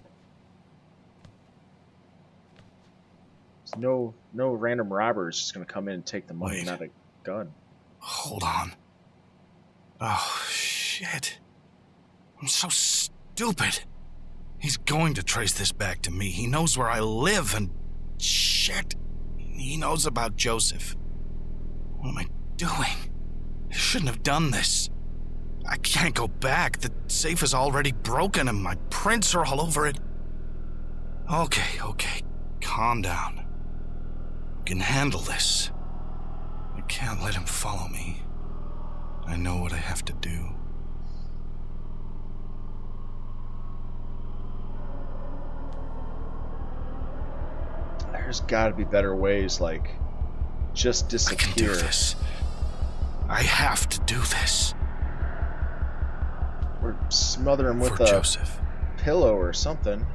S1: There's no random robber is just going to come in and take the money,
S3: Wait.
S1: not a gun.
S3: Hold on. Oh, shit. I'm so stupid. He's going to trace this back to me. He knows where I live and... shit. He knows about Joseph. What am I doing? I shouldn't have done this. I can't go back. The safe is already broken and my prints are all over it. Okay. Calm down. I can handle this. I can't let him follow me. I know what I have to do.
S1: There's got to be better ways, like just disappear.
S3: I can do this. I have to do this.
S1: Or smother him with
S3: For
S1: a
S3: Joseph.
S1: pillow or something.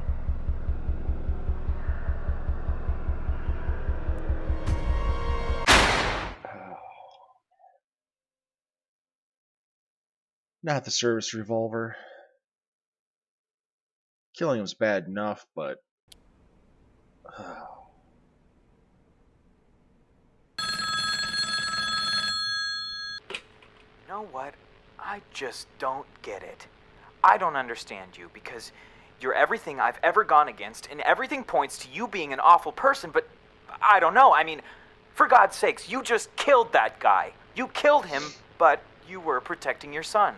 S1: Not the service revolver. Killing him's bad enough, but...
S2: You know what? I just don't get it. I don't understand you because you're everything I've ever gone against and everything points to you being an awful person, but I don't know. I mean, for God's sakes, you just killed that guy. You killed him, but you were protecting your son.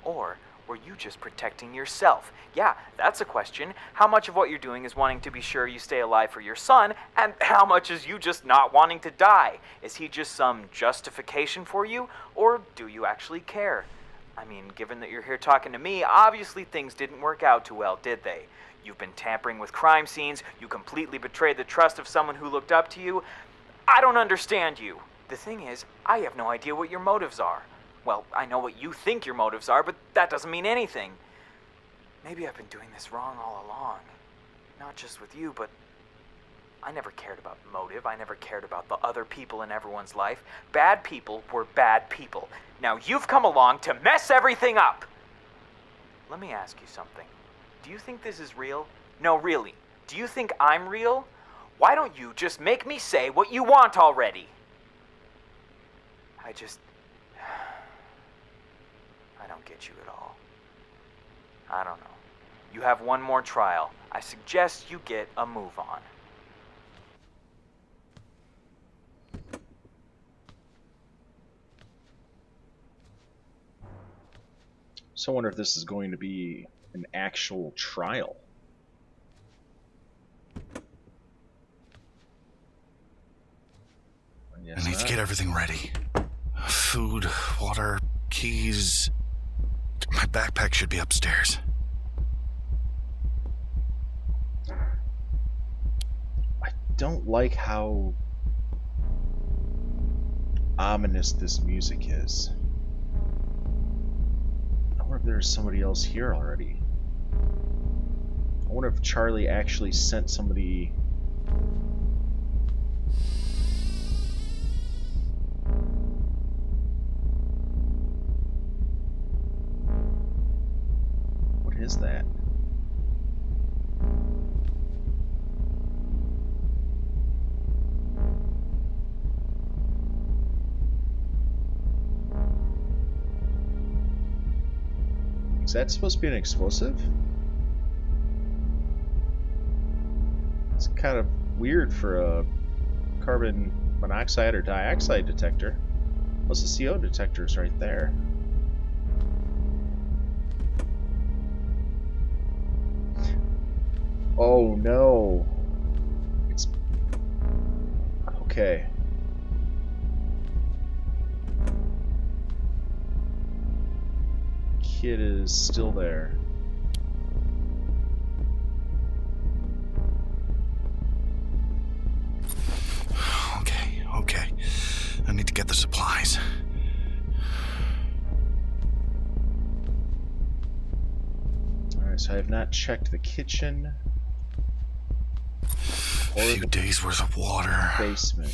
S2: Or were you just protecting yourself? Yeah, that's a question. How much of what you're doing is wanting to be sure you stay alive for your son, and how much is you just not wanting to die? Is he just some justification for you, or do you actually care? I mean, given that you're here talking to me, obviously things didn't work out too well, did they? You've been tampering with crime scenes, you completely betrayed the trust of someone who looked up to you. I don't understand you. The thing is, I have no idea what your motives are. Well, I know what you think your motives are, but that doesn't mean anything. Maybe I've been doing this wrong all along. Not just with you, but I never cared about motive. I never cared about the other people in everyone's life. Bad people were bad people. Now you've come along to mess everything up. Let me ask you something. Do you think this is real? No, really. Do you think I'm real? Why don't you just make me say what you want already? I don't get you at all. I don't know. You have one more trial. I suggest you get a move on.
S1: So I wonder if this is going to be an actual trial.
S3: I need to get everything ready. Food, water, keys. My backpack should be upstairs.
S1: I don't like how ominous this music is. I wonder if there's somebody else here already. I wonder if Charlie actually sent somebody... What is that? Is that supposed to be an explosive? It's kind of weird for a carbon monoxide or dioxide detector. Plus the CO detector is right there. Oh no. It's... Okay. Kid is still there.
S3: need to get the supplies.
S1: Alright, so I have not checked the kitchen.
S3: A few days worth of water.
S1: Basement.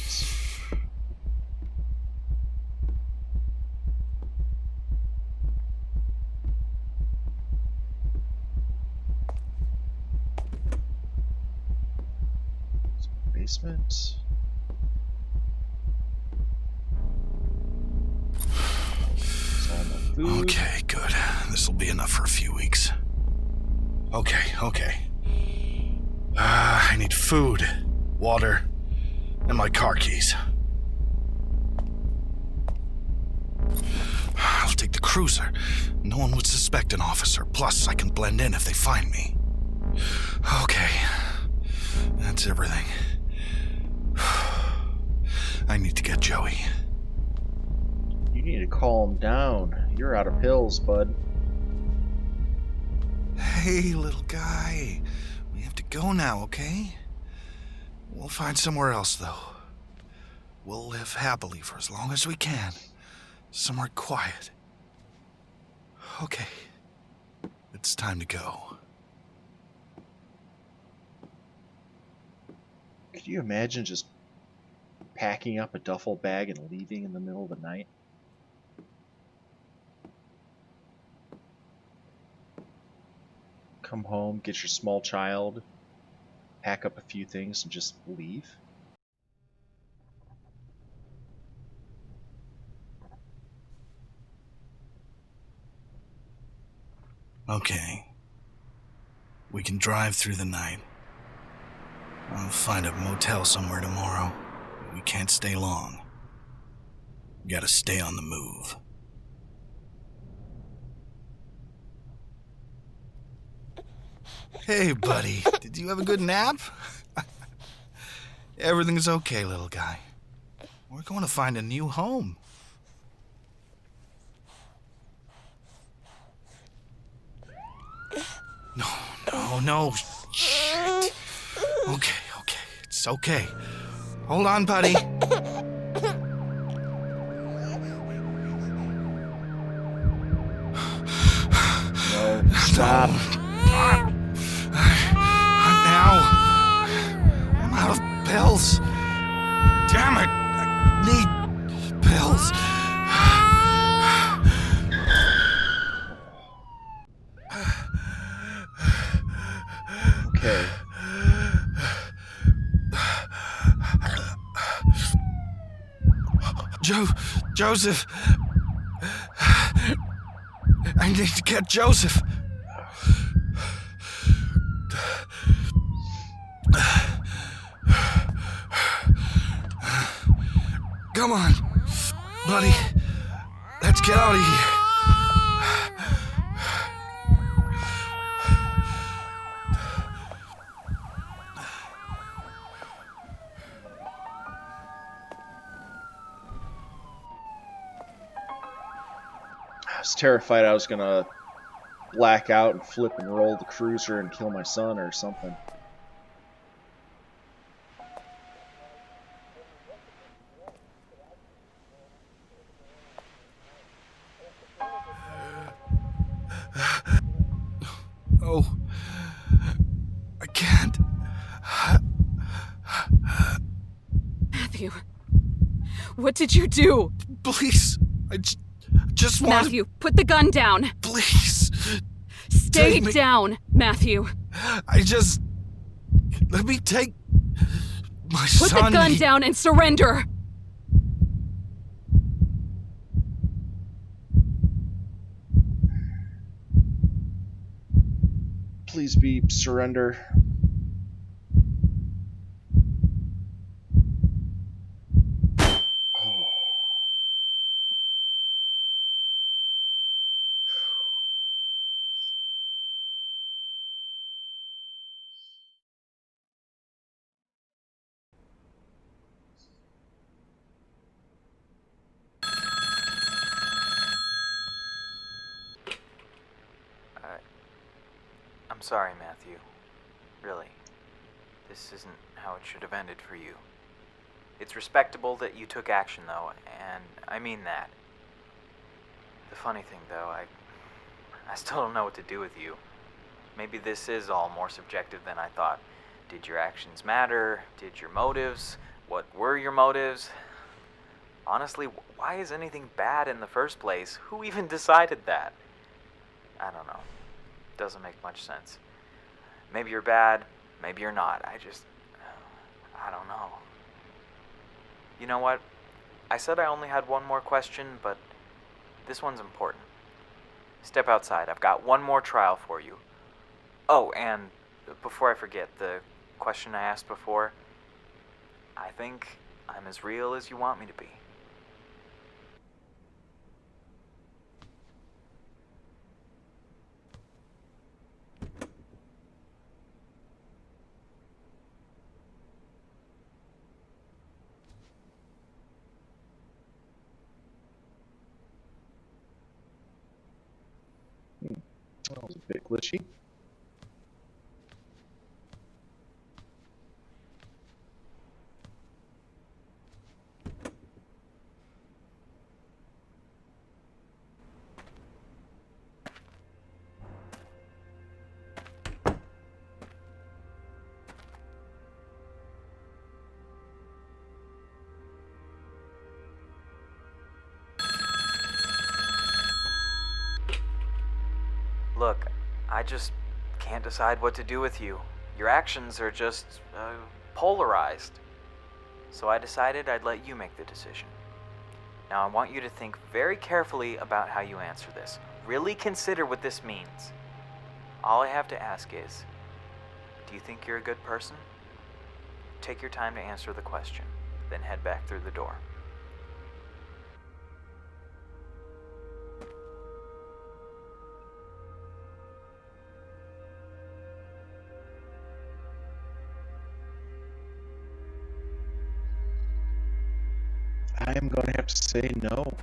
S1: Basement. Food.
S3: Okay, good. This'll be enough for a few weeks. Okay. I need food, water, and my car keys. I'll take the cruiser. No one would suspect an officer. Plus, I can blend in if they find me. Okay. That's everything. I need to get Joey.
S1: You need to calm down. You're out of pills, bud.
S3: Hey, little guy. We have to go now, okay? We'll find somewhere else, though. We'll live happily for as long as we can. Somewhere quiet. Okay. It's time to go.
S1: Could you imagine just packing up a duffel bag and leaving in the middle of the night? Come home, get your small child, pack up a few things, and just leave?
S3: Okay. We can drive through the night. I'll find a motel somewhere tomorrow. We can't stay long. We gotta stay on the move. Hey, buddy. Did you have a good nap? Everything's okay, little guy. We're going to find a new home. No. Shit. Okay. It's okay. Hold on, buddy.
S1: No, stop.
S3: Not now. I'm out of pills. Damn it. I need pills.
S1: Okay.
S3: Joseph. I need to get Joseph. Come on, buddy. Let's get out of here.
S1: I was terrified I was gonna black out and flip and roll the cruiser and kill my son or something.
S3: Oh, I can't.
S4: Matthew, what did you do?
S3: Please, I just want
S4: Matthew, put the gun down.
S3: Please.
S4: Stay
S3: Take me.
S4: down, Matthew.
S3: Let me take my
S4: Put
S3: son.
S4: the gun down and surrender.
S1: Please be surrender. Oh.
S2: I'm sorry, Matthew. Really. This isn't how it should have ended for you. It's respectable that you took action, though, and I mean that. The funny thing, though, I still don't know what to do with you. Maybe this is all more subjective than I thought. Did your actions matter? Did your motives? What were your motives? Honestly, why is anything bad in the first place? Who even decided that? I don't know. Doesn't make much sense. Maybe you're bad, maybe you're not. I don't know. You know what? I said I only had one more question, but this one's important. Step outside. I've got one more trial for you. Oh, and before I forget, the question I asked before, I think I'm as real as you want me to be.
S1: That was a bit glitchy.
S2: Look, I just can't decide what to do with you. Your actions are just polarized. So I decided I'd let you make the decision. Now I want you to think very carefully about how you answer this. Really consider what this means. All I have to ask is, do you think you're a good person? Take your time to answer the question, then head back through the door.
S1: I am going to have to say no.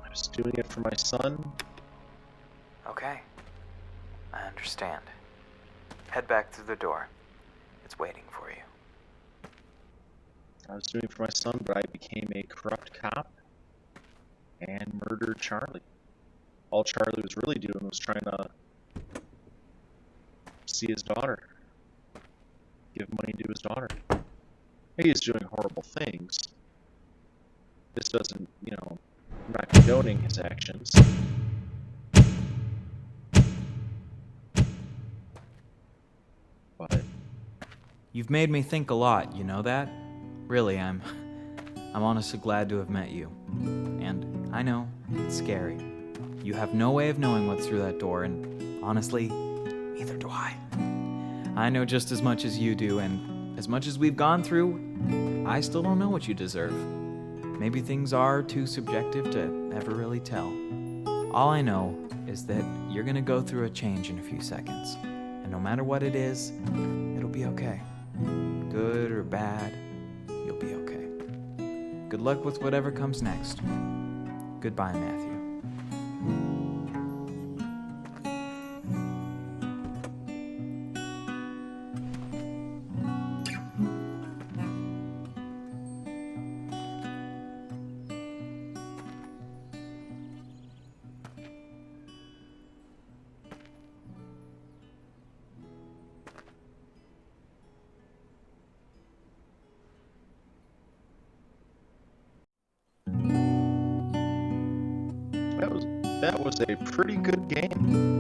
S1: I was doing it for my son.
S2: Okay, I understand. Head back through the door. It's waiting for you.
S1: I was doing it for my son, but I became a corrupt cop and murdered Charlie. All Charlie was really doing was trying to see his daughter, give money to his daughter. He is doing horrible things. This doesn't, I'm not condoning his actions. But
S2: You've made me think a lot, you know that? Really, I'm honestly glad to have met you. And I know, it's scary. You have no way of knowing what's through that door, and honestly, neither do I. I know just as much as you do, and as much as we've gone through, I still don't know what you deserve. Maybe things are too subjective to ever really tell. All I know is that you're gonna go through a change in a few seconds, and no matter what it is, it'll be okay. Good or bad, you'll be okay. Good luck with whatever comes next. Goodbye, Matthew.
S1: that was a pretty good game.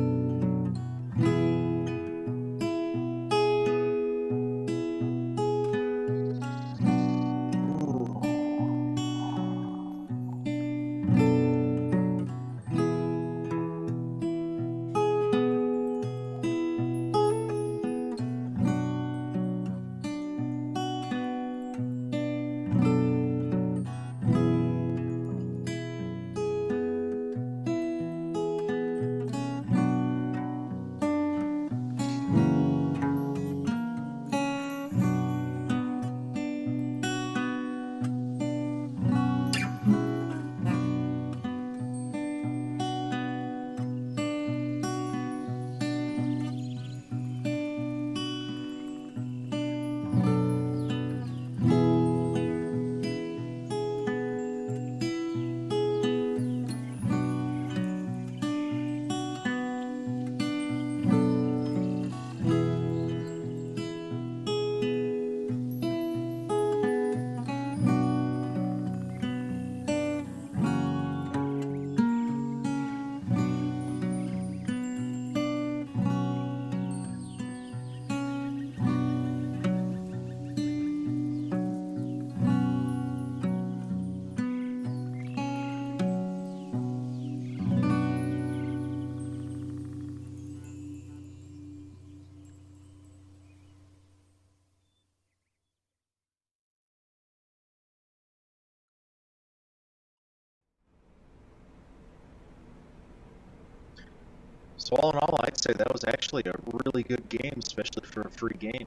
S1: So all in all, I'd say that was actually a really good game, especially for a free game.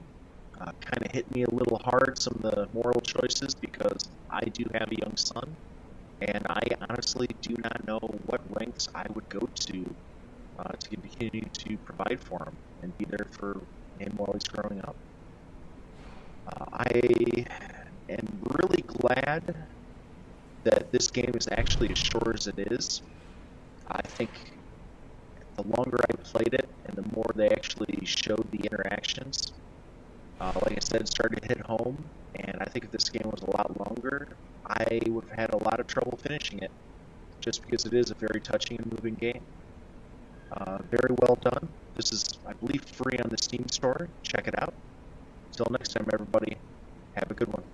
S1: Kind of hit me a little hard, some of the moral choices, because I do have a young son, and I honestly do not know what lengths I would go to continue to provide for him and be there for him while he's growing up. I am really glad that this game is actually as short as it is. I think the longer I played it and the more they actually showed the interactions, like I said, it started to hit home, and I think if this game was a lot longer, I would have had a lot of trouble finishing it, just because it is a very touching and moving game. Very well done. This is, I believe, free on the Steam store. Check it out. Until next time, everybody, have a good one.